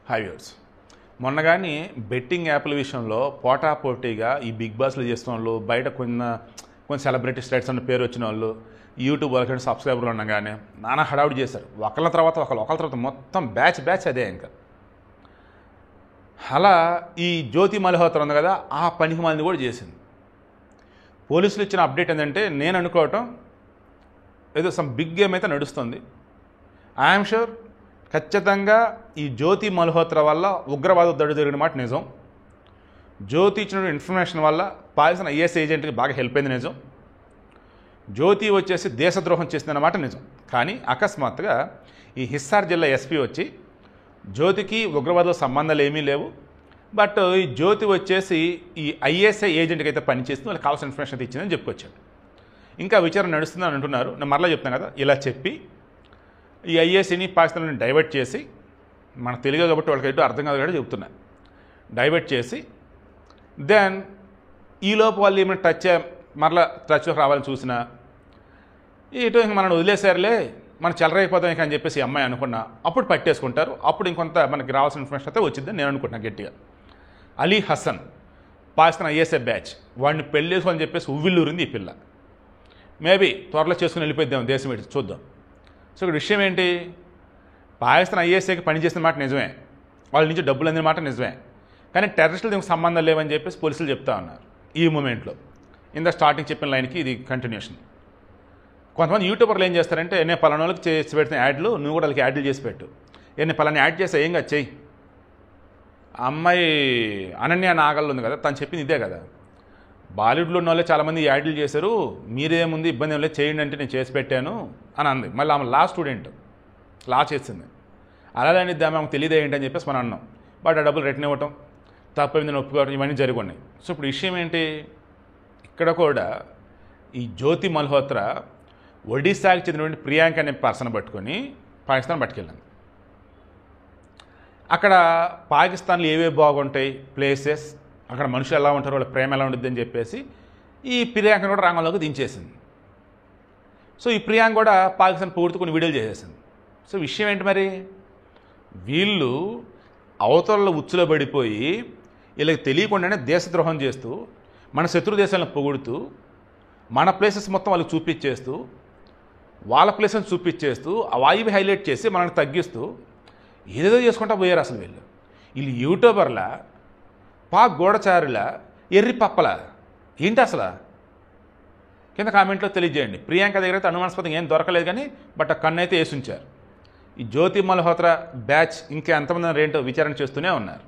High viewers, మొన్న కానీ betting యాప్ల విషయంలో పోటాపోటీగా ఈ బిగ్ బాస్లు చేస్తున్న వాళ్ళు, బయట కొన్ని సెలబ్రిటీ స్టేట్స్ అన్న పేరు వచ్చిన వాళ్ళు, యూట్యూబ్ వాళ్ళకి సబ్స్క్రైబర్లు ఉండగానే నానా హడావుడి చేశారు. ఒకళ్ళ తర్వాత మొత్తం బ్యాచ్ అదే. ఇంకా అలా ఈ జ్యోతి మల్హోత్రా ఉంది కదా, ఆ పనికి మంది కూడా చేసింది. పోలీసులు ఇచ్చిన అప్డేట్ ఏంటంటే, నేను అనుకోవటం ఏదో సమ్ బిగ్ గేమ్ అయితే నడుస్తుంది. ఐఎమ్ షూర్ ఖచ్చితంగా ఈ జ్యోతి మల్హోత్రా వల్ల ఉగ్రవాద దాడి జరిగిన మాట నిజం. జ్యోతి ఇచ్చిన ఇన్ఫర్మేషన్ వల్ల పాకిస్తాన్ ఐఎస్ ఏజెంట్కి బాగా హెల్ప్ అయింది నిజం. జ్యోతి వచ్చేసి దేశద్రోహం చేసిందన్నమాట నిజం. కానీ అకస్మాత్తుగా ఈ హిస్సార్ జిల్లా ఎస్పీ వచ్చి జ్యోతికి ఉగ్రవాదుల సంబంధాలు ఏమీ లేవు, బట్ ఈ జ్యోతి వచ్చేసి ఈ ఐఎస్ఐ ఏజెంట్కి అయితే పనిచేస్తుంది, వాళ్ళకి కావాల్సిన ఇన్ఫర్మేషన్ అయితే ఇచ్చిందని చెప్పుకొచ్చాడు. ఇంకా విచారణ నడుస్తుందని అంటున్నారు. నేను మరలా చెప్తాను కదా, ఇలా చెప్పి ఈ ఐఎస్ఐని పాకిస్తాన్ని డైవర్ట్ చేసి, మన తెలుగు కాబట్టి వాళ్ళకి ఎటు అర్థం కాదు కాబట్టి చెప్తున్నా, డైవర్ట్ చేసి దెన్ ఈలోపు వాళ్ళు ఏమైనా టచ్లోకి రావాలని చూసినా ఇటు ఇంక మనం వదిలేసారులే, మనం చెలరైపోతాం ఇక అని చెప్పేసి అమ్మాయి అనుకున్నా, అప్పుడు పట్టేసుకుంటారు. అప్పుడు ఇంకొంత మనకి రావాల్సిన ఇన్ఫర్మేషన్ అయితే వచ్చిందని నేను అనుకుంటున్నాను గట్టిగా. అలీ హసన్ పాకిస్తాన్ ఐఎస్ఐ బ్యాచ్, వాడిని పెళ్లి చేసుకోని చెప్పేసి ఉవ్విల్లూరింది ఈ పిల్ల. మేబీ త్వరలో చేసుకుని వెళ్ళిపోద్దాం దేశం ఏంటి చూద్దాం. సో ఇక్కడ విషయం ఏంటి, పాకిస్తాన్ ఐఎస్ఐకి పనిచేసిన మాట నిజమే, వాళ్ళ నుంచి డబ్బులు అందిన మాట నిజమే, కానీ టెర్రరిస్టులు దీనికి సంబంధం లేవని చెప్పేసి పోలీసులు చెప్తా ఉన్నారు ఈ మూమెంట్లో. ఇంత స్టార్టింగ్ చెప్పిన లైన్కి ఇది కంటిన్యూషన్. కొంతమంది యూట్యూబర్లు ఏం చేస్తారంటే, నేను పలానా వాళ్ళకి చేసి పెడుతున్న యాడ్లు, నువ్వు కూడా వాళ్ళకి యాడ్లు చేసి పెట్టు. నేను పలానా యాడ్ చేసా, ఏం కాదు చెయ్యి. అమ్మాయి అనన్య నాగల్ ఉంది కదా, తను చెప్పింది ఇదే కదా, బాలీవుడ్లో ఉన్న వాళ్ళే చాలామంది యాడ్లు చేశారు, మీరేముంది ఇబ్బంది ఏం లేదు చేయండి అంటే నేను చేసి పెట్టాను అని అంది. మళ్ళీ ఆమె లా స్టూడెంట్, లా చేసింది. అలానే ఆమెకు తెలియదు ఏంటి అని చెప్పేసి మనం అన్నాం. బట్ ఆ డబ్బులు రిటర్న్ ఇవ్వటం, తప్పైందని ఒప్పుకోవడం, ఇవన్నీ జరిగి ఉన్నాయి. సో ఇప్పుడు విషయం ఏంటి, ఇక్కడ కూడా ఈ జ్యోతి మల్హోత్రా ఒడిశాకి చెందినటువంటి ప్రియాంక అనే పర్సన్ పట్టుకొని పాకిస్తాన్ పట్టుకెళ్ళింది. అక్కడ పాకిస్తాన్లో ఏవే బాగుంటాయి ప్లేసెస్, అక్కడ మనుషులు ఎలా ఉంటారు, వాళ్ళ ప్రేమ ఎలా ఉంటుంది అని చెప్పేసి ఈ ప్రియాంకను కూడా రంగంలోకి దించేసింది. సో ఈ ప్రియాంక కూడా పాకిస్తాన్ పూర్తి కొన్ని వీడియోలు చేసేసింది. సో విషయం ఏంటి మరి, వీళ్ళు అవతల ఉచ్చులో పడిపోయి వీళ్ళకి తెలియకుండానే దేశద్రోహం చేస్తూ, మన శత్రు దేశాలను పొగుడుతూ, మన ప్లేసెస్ మొత్తం వాళ్ళకి చూపించేస్తూ, వాళ్ళ ప్లేసెస్ చూపించేస్తూ, అవి హైలైట్ చేసి మనల్ని తగ్గిస్తూ ఏదేదో చేసుకుంటా పోయారు. అసలు వీళ్ళు యూట్యూబర్లా, పాక్ గూఢచారులా, ఎర్రి పప్పల ఏంటి అసలు? కింద కామెంట్లో తెలియజేయండి. ప్రియాంక దగ్గర అయితే అనుమానాస్పదంగా ఏం దొరకలేదు, కానీ బట్ ఆ కన్ను అయితే వేసి ఉంచారు. ఈ జ్యోతి మల్హోత్రా బ్యాచ్ ఇంకా ఎంతమంది ఏంటో విచారణ చేస్తూనే ఉన్నారు.